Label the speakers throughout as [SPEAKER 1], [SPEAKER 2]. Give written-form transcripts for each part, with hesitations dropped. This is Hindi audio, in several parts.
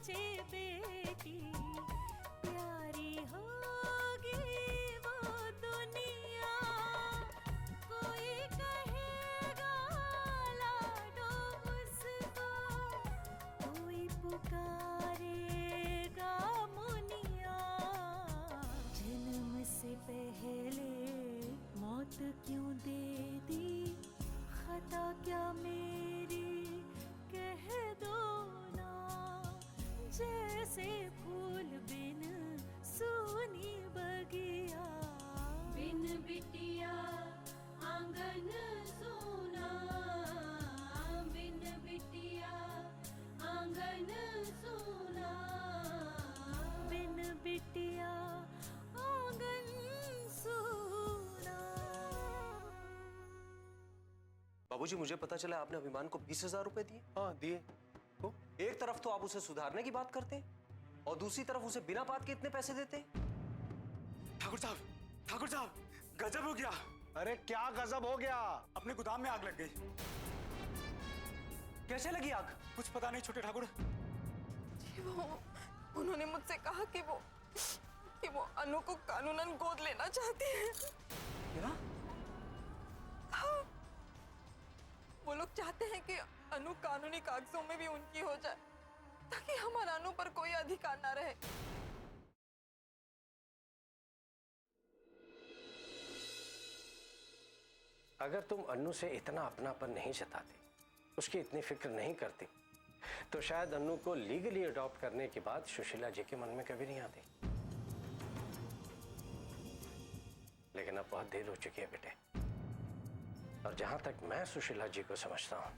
[SPEAKER 1] सोचे बेटी प्यारी होगी वो दुनिया, कोई कहेगा लाडो उसको, कोई पुकारेगा मुनिया। जन्म से पहले मौत क्यों दे दी, खता क्या मेरी कह दो ना। जैसे फूल बिन सूनी बगिया, बिन बिटिया आंगन सूना, बिन बिटिया आंगन सूना, बिन बिटिया आंगन सूना।
[SPEAKER 2] बाबूजी, मुझे पता चला आपने अभिमान को 20,000 रुपए दिए।
[SPEAKER 3] हाँ दिए। तो
[SPEAKER 2] एक तरफ तो आप उसे सुधारने की बात करते और दूसरी तरफ उसे बिना बात के इतने पैसे देते।
[SPEAKER 4] ठाकुर साहब गजब हो गया।
[SPEAKER 3] अरे क्या गजब हो गया?
[SPEAKER 4] अपने गोदाम में आग लग गई।
[SPEAKER 2] कैसे लगी आग?
[SPEAKER 4] कुछ पता नहीं छोटे ठाकुर।
[SPEAKER 5] जी उन्होंने मुझसे कहा कि वो अनु को कानूनन गोद लेना चाहती है।
[SPEAKER 2] क्या?
[SPEAKER 5] हाँ, वो लोग चाहते हैं कि अनु कानूनी कागजों में भी उनकी हो जाए, ताकि हमारा अनु पर कोई अधिकार ना रहे।
[SPEAKER 6] अगर तुम अन्नू से इतना अपनापन नहीं जताते, उसकी इतनी फिक्र नहीं करती, तो शायद अन्नू को लीगली अडॉप्ट करने की बात सुशीला जी के मन में कभी नहीं आती। लेकिन अब बहुत देर हो चुकी है बेटे, और जहां तक मैं सुशीला जी को समझता हूं,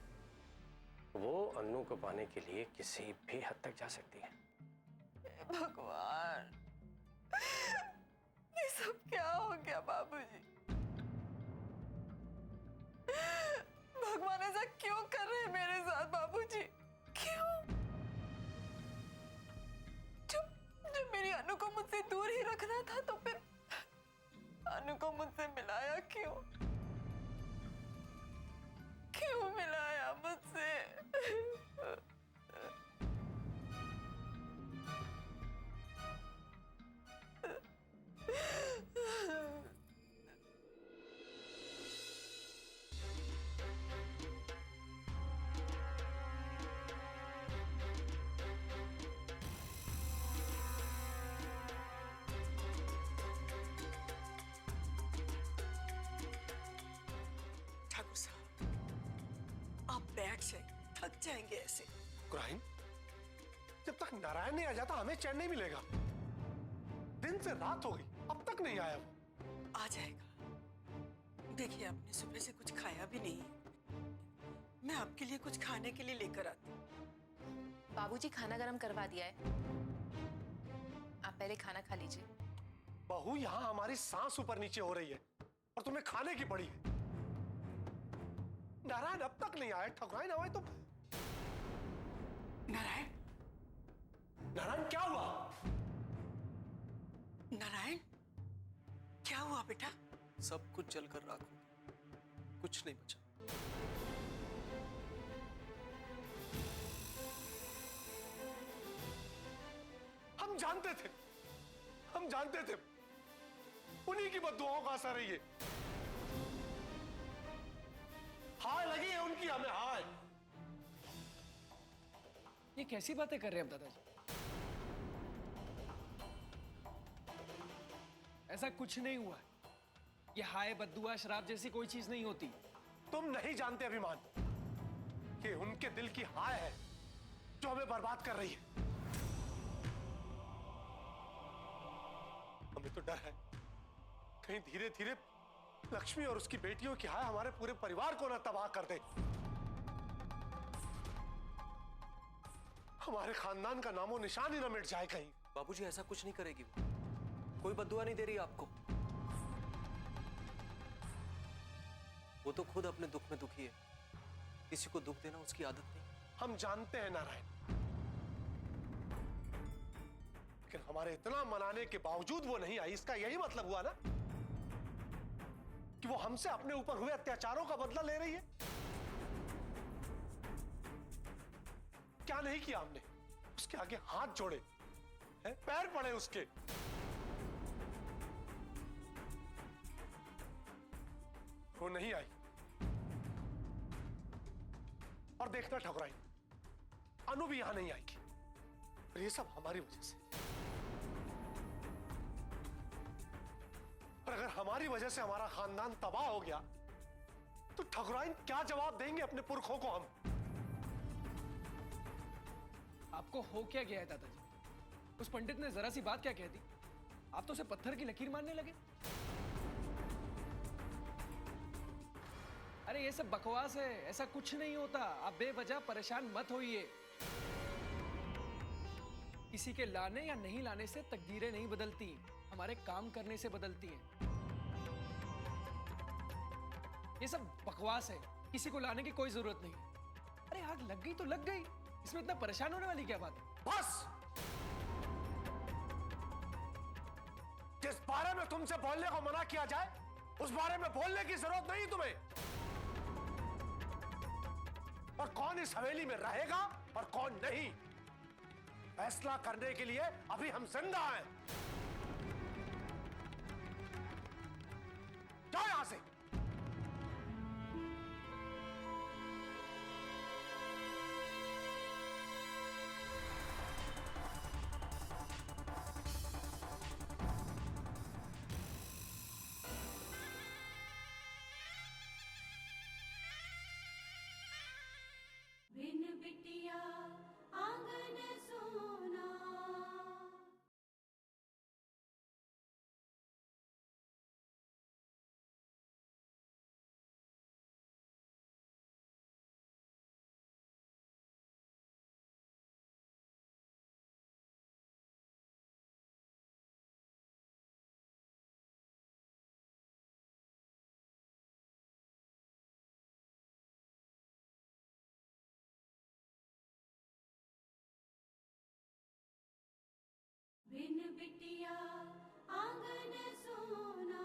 [SPEAKER 6] वो अन्नू को पाने के लिए किसी भी हद तक जा सकती है।
[SPEAKER 5] भगवान, ये सब क्या हो गया बाबूजी? भगवान ऐसा क्यों कर रहे हैं मेरे साथ बाबूजी? क्यों? जब मेरी अनु को मुझसे दूर ही रखना था, तो फिर अनु को मुझसे मिलाया क्यों? क्यों मिलाया मुझसे? ठाकुर साहब, आप बैठ जाए, थक जाएंगे ऐसे।
[SPEAKER 3] ग्राइन, जब तक नारायण नहीं आ जाता हमें चैन नहीं मिलेगा। दिन से रात हो गई, अब तक नहीं आया वो।
[SPEAKER 5] आ जाएगा। देखिए, आपने सुबह से कुछ खाया भी नहीं। मैं आपके लिए कुछ खाने के लिए लेकर आती हूँ।
[SPEAKER 7] बाबूजी खाना गरम करवा दिया है, आप पहले खाना खा लीजिए।
[SPEAKER 3] बहू, यहाँ हमारी सांस ऊपर नीचे हो रही है और तुम्हें खाने की पड़ी है। नारायण अब तक नहीं आए। ठकुराइन आए तो
[SPEAKER 5] नारायण,
[SPEAKER 3] नारायण क्या हुआ?
[SPEAKER 5] नारायण क्या हुआ बेटा?
[SPEAKER 2] सब कुछ जलकर राख हो गया, कुछ नहीं बचा।
[SPEAKER 3] हम जानते थे उन्हीं की बद्दुआओं का असर है ये। हाय लगी है उनकी हमें, हाय।
[SPEAKER 8] ये कैसी बातें कर रहे हैं दादाजी? ऐसा कुछ नहीं हुआ है। ये हाय, बद्दुआ, शराब जैसी कोई चीज नहीं होती।
[SPEAKER 3] तुम नहीं जानते अभिमान कि उनके दिल की हाय है जो हमें बर्बाद कर रही है। हमें तो डर है कहीं धीरे धीरे लक्ष्मी और उसकी बेटियों की हाय हमारे पूरे परिवार को ना तबाह कर दे। हमारे खानदान का नामो निशान ही ना मिट जाए कहीं।
[SPEAKER 2] बाबूजी, ऐसा कुछ नहीं करेगी वो। कोई बद्दुआ नहीं दे रही आपको। वो तो खुद अपने दुख में दुखी है। किसी को दुख देना उसकी आदत नहीं।
[SPEAKER 3] हम जानते हैं नारायण, लेकिन हमारे इतना मनाने के बावजूद वो नहीं आई, इसका यही मतलब हुआ ना कि वो हमसे अपने ऊपर हुए अत्याचारों का बदला ले रही है। क्या नहीं किया हमने? उसके आगे हाथ जोड़े हैं, पैर पड़े उसके। वो नहीं आई। और देखना ठकुराइन, अनु भी यहां नहीं आएगी। और ये सब हमारी वजह से। और अगर हमारी वजह से हमारा खानदान तबाह हो गया तो ठकुराइन क्या जवाब देंगे अपने पुरखों को हम?
[SPEAKER 8] आपको हो क्या गया है दादाजी? उस पंडित ने जरा सी बात क्या कह दी, आप तो उसे पत्थर की लकीर मारने लगे। अरे ये सब बकवास है, ऐसा कुछ नहीं होता। आप बेवजह परेशान मत होइए। किसी के लाने या नहीं लाने से तकदीरें नहीं बदलती, हमारे काम करने से बदलती हैं। ये सब बकवास है, किसी को लाने की कोई जरूरत नहीं। अरे आग लग गई तो लग गई, इसमें इतना परेशान होने वाली क्या बात है?
[SPEAKER 3] बस! जिस बारे में तुमसे बोलने को मना किया जाए उस बारे में बोलने की जरूरत नहीं तुम्हें। और कौन इस हवेली में रहेगा और कौन नहीं, फैसला करने के लिए अभी हम जिंदा हैं। जाओ यहां से।
[SPEAKER 1] बिन बिटिया आंगन सोना। बिन बिटिया आंगन सोना।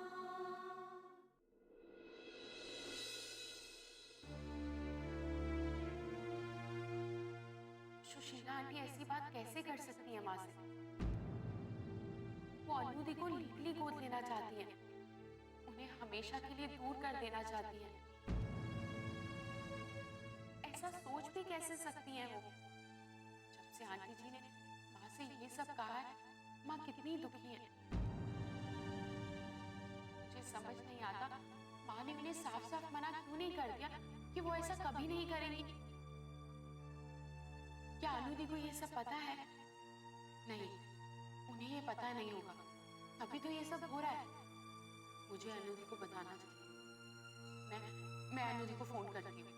[SPEAKER 9] सुशीला आंटी ऐसी बात कैसे कर सकती है माँ से? वो अनु दी को लीगली गोद लेना चाहती है, उन्हें हमेशा के लिए दूर कर देना चाहती है। ऐसा सोच भी कैसे सकती है वो? जब से आंटी जी ने माँ से ये सब कहा है, माँ कितनी दुखी है। मुझे समझ नहीं आता माँ ने उन्हें साफ साफ मना क्यों नहीं कर दिया कि वो ऐसा कभी नहीं करेंगी। क्या अनु दी को ये सब पता है? नहीं, उन्हें ये पता नहीं होगा। अभी तो ये सब हो रहा है। मुझे अनु दी को बताना चाहिए। मैं अनु दी को फोन करती हूँ।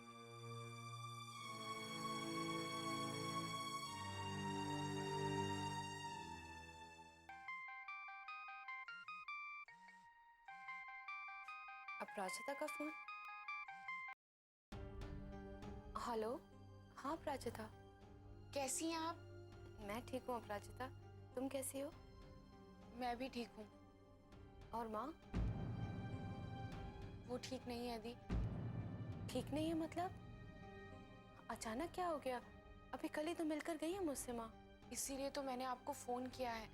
[SPEAKER 7] अपराजिता का फोन। हेलो, हाँ प्राजिता,
[SPEAKER 9] कैसी हैं आप?
[SPEAKER 7] मैं ठीक हूँ अपराजिता, तुम कैसी हो?
[SPEAKER 9] मैं भी ठीक हूँ।
[SPEAKER 7] और माँ?
[SPEAKER 9] वो ठीक नहीं है दी।
[SPEAKER 7] ठीक नहीं है मतलब? अचानक क्या हो गया? अभी कल ही तो मिलकर गई है मुझसे माँ।
[SPEAKER 9] इसीलिए तो मैंने आपको फोन किया है।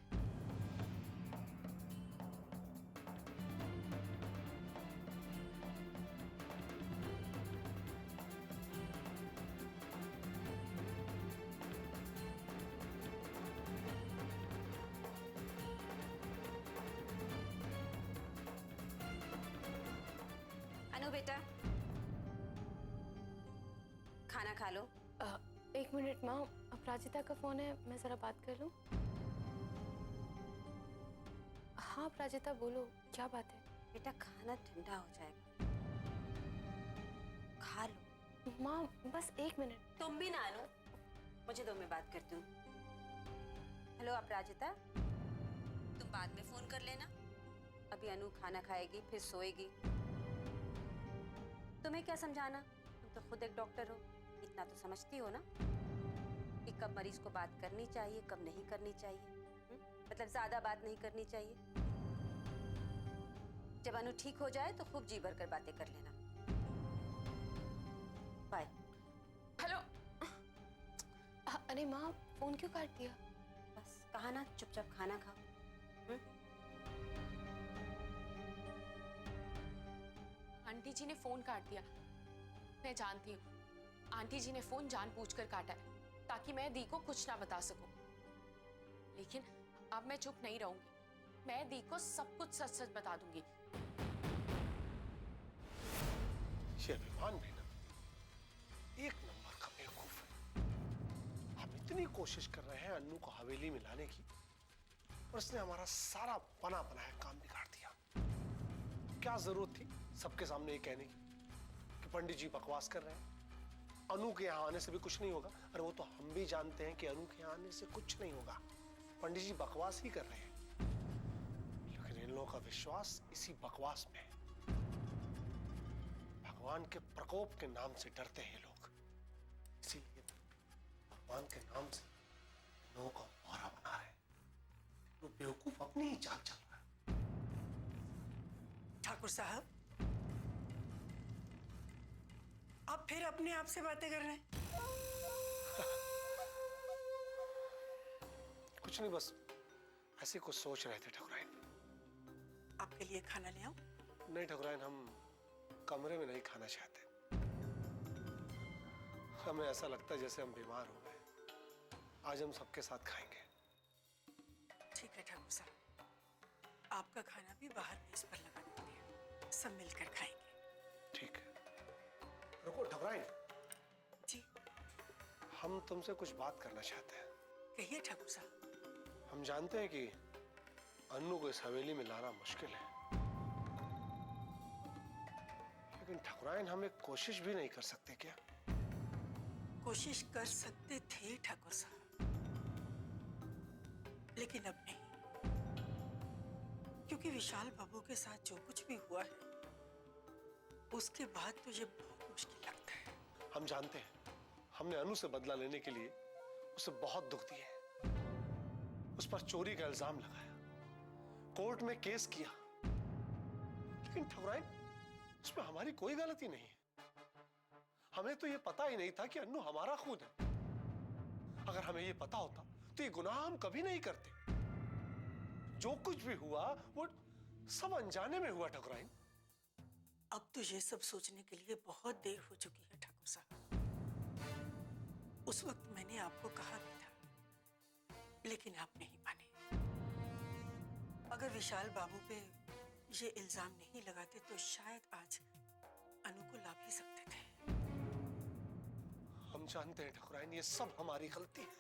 [SPEAKER 10] अनु बेटा, खाना खा लो।
[SPEAKER 7] एक मिनट माँ, अपराजिता का फोन है, मैं जरा बात कर लूँ। हाँ अपराजिता बोलो, क्या बात है?
[SPEAKER 10] बेटा खाना ठंडा हो जाएगा, खा लो।
[SPEAKER 7] माँ बस एक मिनट।
[SPEAKER 10] तुम भी ना अनु, मुझे दो, मैं बात करती हूँ। हेलो अपराजिता, तुम बाद में फोन कर लेना। अभी अनु खाना खाएगी फिर सोएगी। तुम्हें क्या समझाना, तुम तो खुद एक डॉक्टर हो, इतना तो समझती हो ना कि कब मरीज को बात करनी चाहिए कब नहीं करनी चाहिए। मतलब ज्यादा बात नहीं करनी चाहिए। जब अनु ठीक हो जाए तो खूब जी भर कर बातें कर लेना। बाय।
[SPEAKER 9] हेलो।
[SPEAKER 7] अरे माँ, फोन क्यों काट दिया?
[SPEAKER 10] बस कहा ना चुपचाप खाना खाओ।
[SPEAKER 9] आंटी जी ने फोन काट दिया। मैं जानती हूँ आंटी जी ने फोन जानबूझकर काटा है ताकि मैं दी को कुछ ना बता सकूं। लेकिन अब मैं चुप नहीं रहूंगी। मैं दी को सब कुछ सच सच बता दूंगी।
[SPEAKER 3] ये अभिमान भी ना एक नंबर का बेवकूफ है। हम इतनी कोशिश कर रहे हैं अन्नू को हवेली में लाने की, और उसने हमारा सारा बना बनाया काम बिगाड़ दिया। क्या जरूरत थी सबके सामने ये कहने की कि पंडित जी बकवास कर रहे हैं, अनु के यहाँ आने से भी कुछ नहीं होगा। अरे वो तो हम भी जानते हैं कि अनु के यहाँ आने से कुछ नहीं होगा, पंडित जी बकवास ही कर रहे हैं। लेकिन इन लोगों का विश्वास इसी बकवास में है। भगवान के प्रकोप के नाम से डरते हैं लोग, इसीलिए भगवान के नाम से लोगों को भौरा बना रहे हैं। वो बेवकूफ अपनी ही चाल चल रहा है।
[SPEAKER 11] ठाकुर साहब, आप फिर अपने आप से बातें कर रहे हैं?
[SPEAKER 3] कुछ नहीं, बस ऐसे कुछ सोच रहे थे ठकुराइन।
[SPEAKER 11] आपके लिए खाना ले आऊं?
[SPEAKER 3] नहीं ठकुराइन, हम कमरे में नहीं खाना चाहते। हमें ऐसा लगता है जैसे हम बीमार हो गए। आज हम सबके साथ खाएंगे।
[SPEAKER 11] ठीक है ठाकुर साहब, आपका खाना भी बाहर मेज पर लगा देते हैं, सब मिलकर खाएंगे।
[SPEAKER 3] ठीक है। रुको ठकुराइन
[SPEAKER 11] जी।
[SPEAKER 3] हम तुमसे कुछ बात करना चाहते हैं।
[SPEAKER 11] कहिए ठाकुर साहब।
[SPEAKER 3] हम जानते हैं कि अन्नू को इस हवेली में लाना मुश्किल है, लेकिन ठकुराइन हम एक कोशिश भी नहीं कर सकते क्या?
[SPEAKER 11] कोशिश कर सकते थे ठाकुर साहब, लेकिन अब नहीं, क्योंकि विशाल बाबू के साथ जो कुछ भी हुआ है उसके बाद तो ये बहुत मुश्किल लगता है।
[SPEAKER 3] हम जानते हैं हमने अनु से बदला लेने के लिए उसे बहुत दुख दिए, उस पर चोरी का इल्जाम लगाया, कोर्ट में केस किया, लेकिन ठकुराइन उसमें हमारी कोई गलती नहीं है। हमें तो ये पता ही नहीं था कि अन्नू हमारा खून है। अगर हमें ये पता होता तो ये गुनाह हम कभी नहीं करते। जो कुछ भी हुआ वो सब अनजाने में हुआ ठकुराइन।
[SPEAKER 11] अब तो ये सब सोचने के लिए बहुत देर हो चुकी है ठाकुर साहब। उस वक्त मैंने आपको कहा भी था, लेकिन आप नहीं माने। अगर विशाल बाबू पे ये इल्जाम नहीं लगाते तो शायद आज अनु को ला भी सकते थे।
[SPEAKER 3] हम जानते हैं ठकुराइन ये सब हमारी गलती है।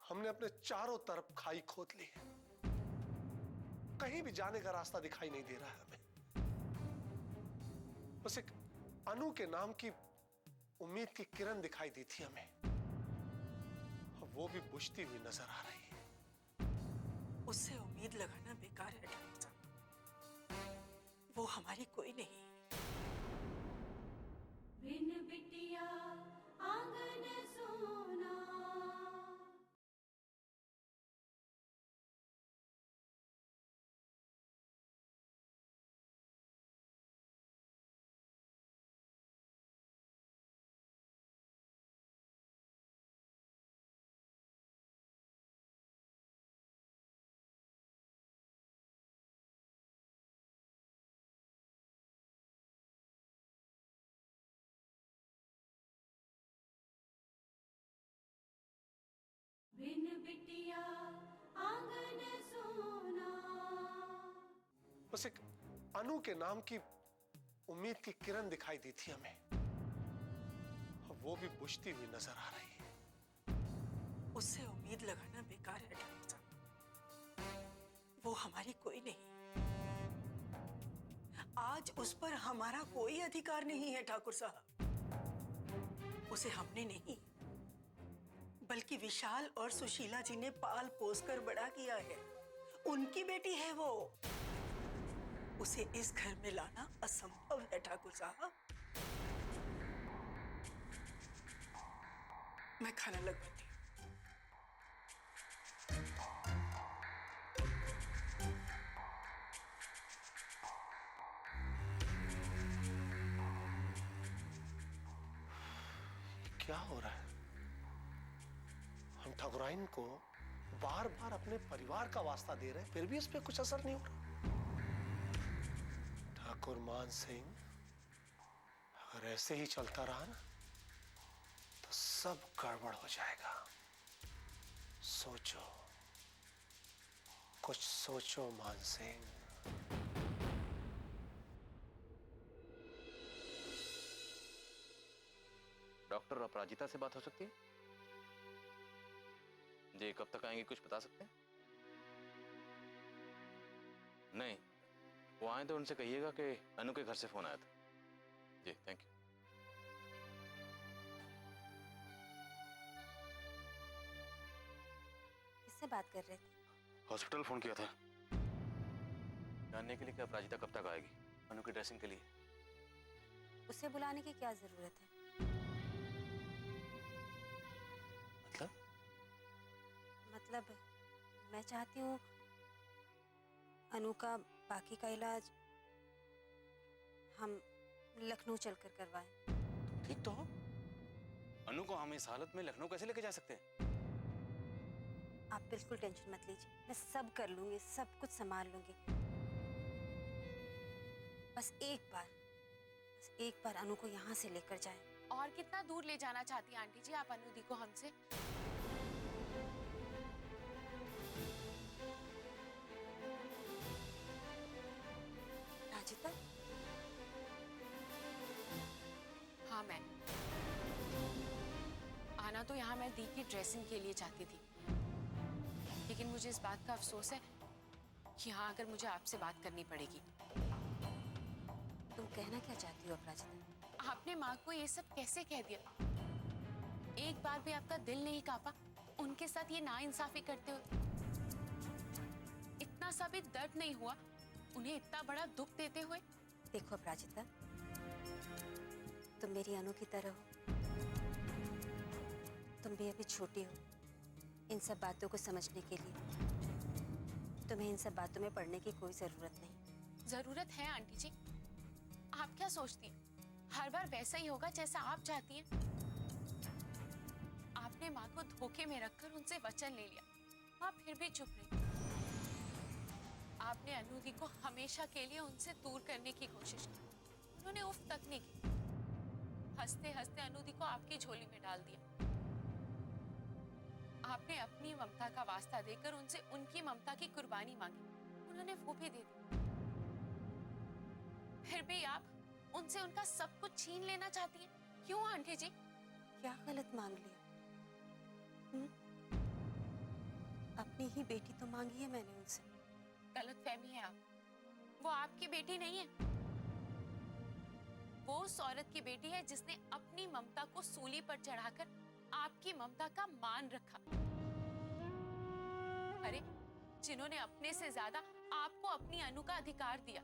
[SPEAKER 3] हमने अपने चारों तरफ खाई खोद ली है, कहीं भी जाने का रास्ता दिखाई नहीं दे रहा है हमें। बस एक अनु के नाम की उम्मीद की किरण दिखाई दी थी हमें, अब वो भी बुझती हुई नजर आ रही है।
[SPEAKER 11] उससे उम्मीद लगाना बेकार है ठाकुर साहब, वो हमारी कोई नहीं।
[SPEAKER 1] बिन बिटिया आंगन सोना। बिन बिटिया आंगन सोना।
[SPEAKER 3] बस एक अनु के नाम की उम्मीद की किरण दिखाई दी थी हमें, अब वो भी बुझती हुई नजर आ रही है।
[SPEAKER 11] उससे उम्मीद लगाना बेकार है ठाकुर साहब, वो हमारी कोई नहीं। आज उस पर हमारा कोई अधिकार नहीं है ठाकुर साहब। उसे हमने नहीं बल्कि विशाल और सुशीला जी ने पाल पोस कर बड़ा किया है। उनकी बेटी है वो। उसे इस घर में लाना असंभव है ठाकुर साहब। मैं खाना लगवाती हूँ।
[SPEAKER 3] क्या हो रहा है? ठाकुराइन को बार बार अपने परिवार का वास्ता दे रहे, फिर भी इस पे कुछ असर नहीं हो रहा। ठाकुर मान सिंह, अगर ऐसे ही चलता रहा ना तो सब गड़बड़ हो जाएगा। सोचो, कुछ सोचो मान सिंह।
[SPEAKER 12] डॉक्टर अपराजिता से बात हो सकती है जी? कब तक आएंगे, कुछ बता सकते हैं? नहीं, वो आए तो उनसे कहिएगा कि अनु के घर से फोन आया था जी। Thank you.
[SPEAKER 10] किससे बात कर रहे थे?
[SPEAKER 12] हॉस्पिटल फोन किया था जानने के लिए कि अपराजिता कब तक आएगी अनु की ड्रेसिंग के लिए।
[SPEAKER 10] उसे बुलाने की क्या जरूरत है? मतलब मैं चाहती हूँ अनु का बाकी का इलाज हम लखनऊ चलकर करवाएं।
[SPEAKER 12] ठीक तो हो, अनु को हम इस हालत में लखनऊ कैसे लेके जा सकते हैं?
[SPEAKER 10] आप बिल्कुल टेंशन मत लीजिए, मैं सब कर लूंगी, सब कुछ संभाल लूंगी। बस एक बार अनु को यहाँ से लेकर जाएं।
[SPEAKER 9] और कितना दूर ले जाना चाहती हैं आंटी जी आप अनु दी को हमसे?
[SPEAKER 10] राजिता?
[SPEAKER 9] हाँ, मैं आना तो यहाँ मैं दी की ड्रेसिंग के लिए चाहती थी, लेकिन मुझे इस बात का अफसोस है कि यहाँ आकर मुझे आपसे बात करनी पड़ेगी।
[SPEAKER 10] तुम कहना क्या चाहती हो अपराजिता?
[SPEAKER 9] आपने माँ को ये सब कैसे कह दिया? एक बार भी आपका दिल नहीं कांपा उनके साथ ये नाइंसाफी करते हुए? इतना सा भी दर्द नहीं हुआ उन्हें इतना बड़ा दुख देते हुए?
[SPEAKER 10] देखो अपराजिता, तुम मेरी अनु की तरह हो, तुम भी अभी छोटी हो इन सब बातों को समझने के लिए। तुम्हें इन सब बातों में पड़ने की कोई जरूरत नहीं।
[SPEAKER 9] जरूरत है आंटी जी। आप क्या सोचती हैं हर बार वैसा ही होगा जैसा आप चाहती हैं? आपने माँ को धोखे में रखकर उनसे वचन ले लिया, माँ फिर भी चुप रही। आपने अनु दी को हमेशा के लिए उनसे दूर करने की कोशिश की, उन्होंने उफ तक नहीं की। हंसते हंसते अनु दी को आपकी झोली में डाल दिया। आपने अपनी ममता का वास्ता देकर उनसे उनकी ममता की कुर्बानी मांगी, उन्होंने वो भी दे दी। फिर भी आप उनसे उनका सब कुछ छीन लेना चाहती हैं, क्यों आंटी जी?
[SPEAKER 10] क्या गलत मांग लिया? अपनी ही बेटी तो मांगी है मैंने उनसे।
[SPEAKER 9] गलतफहमी है आप, वो आपकी बेटी नहीं है। वो उस औरत की बेटी है जिसने अपनी ममता को सूली पर चढ़ाकर आपकी ममता का मान रखा। अरे, जिन्होंने अपने से ज्यादा आपको अपनी अनु का अधिकार दिया,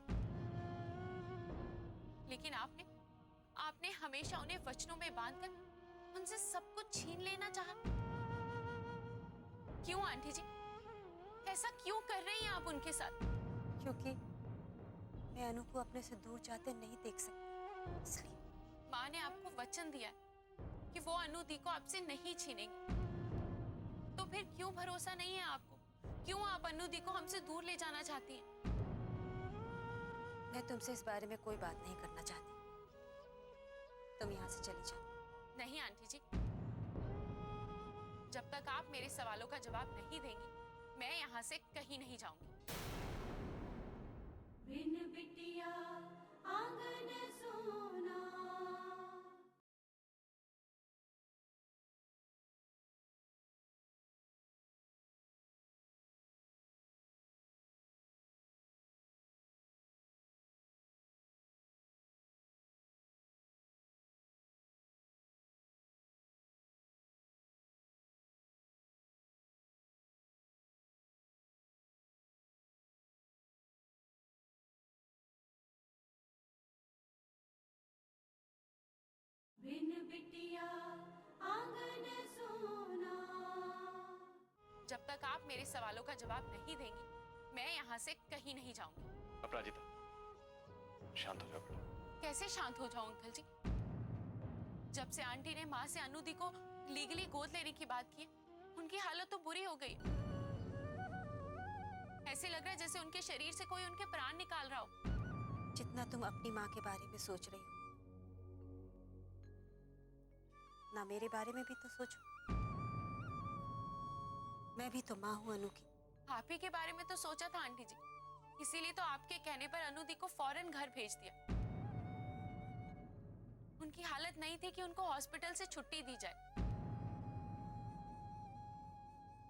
[SPEAKER 9] लेकिन आपने हमेशा उन्हें वचनों में बांधकर उनसे सब कुछ छीन लेना चाहा। क्यों आंटी जी? ऐसा क्यों कर रही हैं आप उनके साथ?
[SPEAKER 10] क्योंकि मैं अनु को अपने से दूर जाते नहीं देख सकती, इसलिए।
[SPEAKER 9] माँ ने आपको वचन दिया कि वो अनु दी को आपसे नहीं छीनेंगे, तो फिर क्यों भरोसा नहीं है आपको? क्यों आप अनु दी को हमसे दूर ले जाना चाहती हैं?
[SPEAKER 10] मैं तुमसे इस बारे में कोई बात नहीं करना चाहती, तुम यहाँ से चली जाओ।
[SPEAKER 9] नहीं आंटी जी, जब तक आप मेरे सवालों का जवाब नहीं देंगी मैं यहाँ से कहीं नहीं जाऊंगी।
[SPEAKER 1] बिन बिटिया आंगन सोना। बिन बिटिया आंगन सोना।
[SPEAKER 9] जब तक आप मेरे सवालों का जवाब नहीं देंगी मैं यहाँ से कहीं नहीं जाऊंगी।
[SPEAKER 12] अपराजिता, शांत हो जाओ बेटा।
[SPEAKER 9] कैसे शांत हो जाऊं अंकल जी? जब से आंटी ने माँ से अनु दी को लीगली गोद लेने की बात की, उनकी हालत तो बुरी हो गई। ऐसे लग रहा है जैसे उनके शरीर से कोई उनके प्राण निकाल रहा हो।
[SPEAKER 10] जितना तुम अपनी माँ के बारे में सोच रही हो, ना मेरे बारे में भी तो सोचो। मैं भी तो माँ हूँ अनु की।
[SPEAKER 9] आप ही के बारे में तो सोचा था आंटी जी, इसीलिए तो आपके कहने पर अनु दी को फौरन घर भेज दिया। उनकी हालत नहीं थी कि उनको हॉस्पिटल से छुट्टी दी जाए,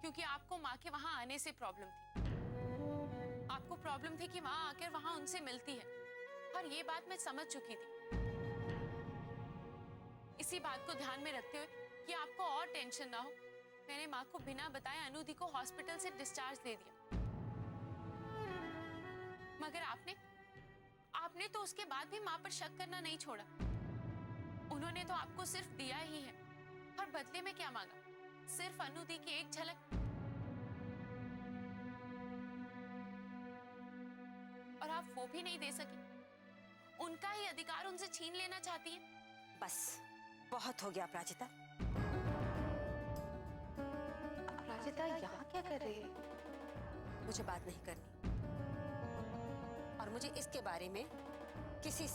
[SPEAKER 9] क्योंकि आपको माँ के वहां आने से प्रॉब्लम थी। आपको प्रॉब्लम थी कि वहां आकर वहां उनसे मिलती है, और ये बात मैं समझ चुकी थी। इसी बात को ध्यान में रखते हुए कि आपको और टेंशन ना हो, मैंने माँ को बिना बताए अनु दी को हॉस्पिटल से डिस्चार्ज दे दिया। मगर आपने तो उसके बाद भी माँ पर शक करना नहीं छोड़ा। उन्होंने तो आपको सिर्फ दिया ही है, और बदले में क्या मांगा? सिर्फ अनु दी की एक झलक। और आप वो भी नहीं दे सकी। उनका ही अधिकार उनसे छीन लेना चाहती हैं।
[SPEAKER 10] बस बहुत हो गया अपराजिता।
[SPEAKER 7] अपराजिता यहाँ क्या कर रही है?
[SPEAKER 10] मुझे बात नहीं करनी, और मुझे इसके बारे में किसी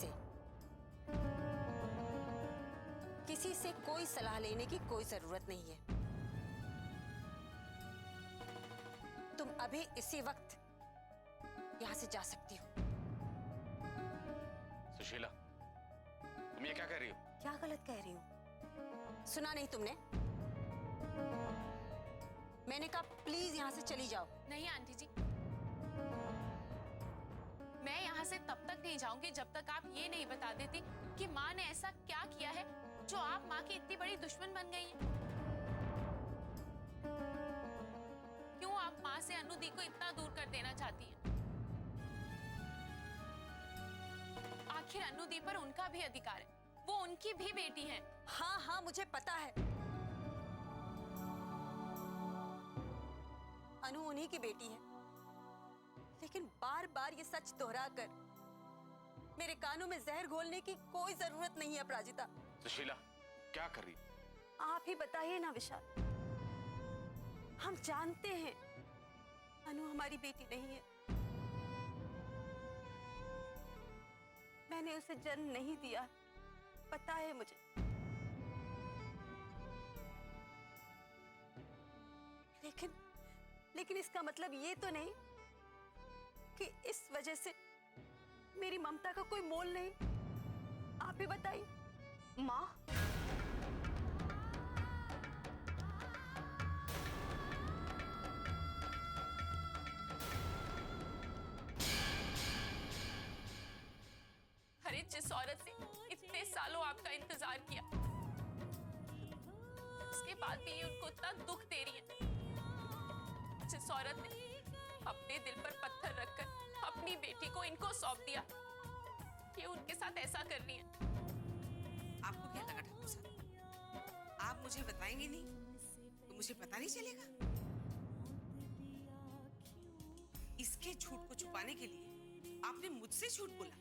[SPEAKER 10] से कोई सलाह लेने की कोई जरूरत नहीं है। तुम अभी इसी वक्त यहां से जा सकती हो।
[SPEAKER 12] सुशीला, तुम ये क्या कह रही हो?
[SPEAKER 10] क्या गलत कह रही हूं? सुना नहीं तुमने? मैंने कहा प्लीज यहां से चली जाओ।
[SPEAKER 9] नहीं आंटी जी, मैं यहाँ से तब तक नहीं जाऊंगी जब तक आप ये नहीं बता देती कि माँ ने ऐसा क्या किया है जो आप माँ की इतनी बड़ी दुश्मन बन गई हैं। क्यों आप माँ से अनु दी को इतना दूर कर देना चाहती हैं? आखिर अनु दी पर उनका भी अधिकार है, वो उनकी भी बेटी है।
[SPEAKER 10] हाँ हाँ मुझे पता है, अनु उन्हीं की बेटी है, लेकिन बार बार ये सच दोहराकर मेरे कानों में जहर घोलने की कोई जरूरत नहीं है अपराजिता।
[SPEAKER 12] सुशीला, क्या कर रही?
[SPEAKER 10] आप ही बताइए ना विशाल। हम जानते हैं अनु हमारी बेटी नहीं है। मैंने उसे जन्म नहीं दिया, पता है मुझे। लेकिन इसका मतलब ये तो नहीं कि इस वजह से मेरी ममता का कोई मोल नहीं। आप ही बताइए।
[SPEAKER 7] माँ,
[SPEAKER 9] अरे जिस औरत ने इतने सालों आपका इंतजार किया, उसके बाद भी ये उनको इतना दुख दे रही है। जिस औरत ने अपने दिल पर पत्थर रखकर अपनी बेटी को इनको सौंप दिया, ये उनके साथ ऐसा कर रही है।
[SPEAKER 13] आपको क्या लगा ठाकुर साहब? आप मुझे बताएंगे नहीं तो मुझे पता नहीं चलेगा? इसके झूठ को छुपाने के लिए आपने मुझसे झूठ बोला।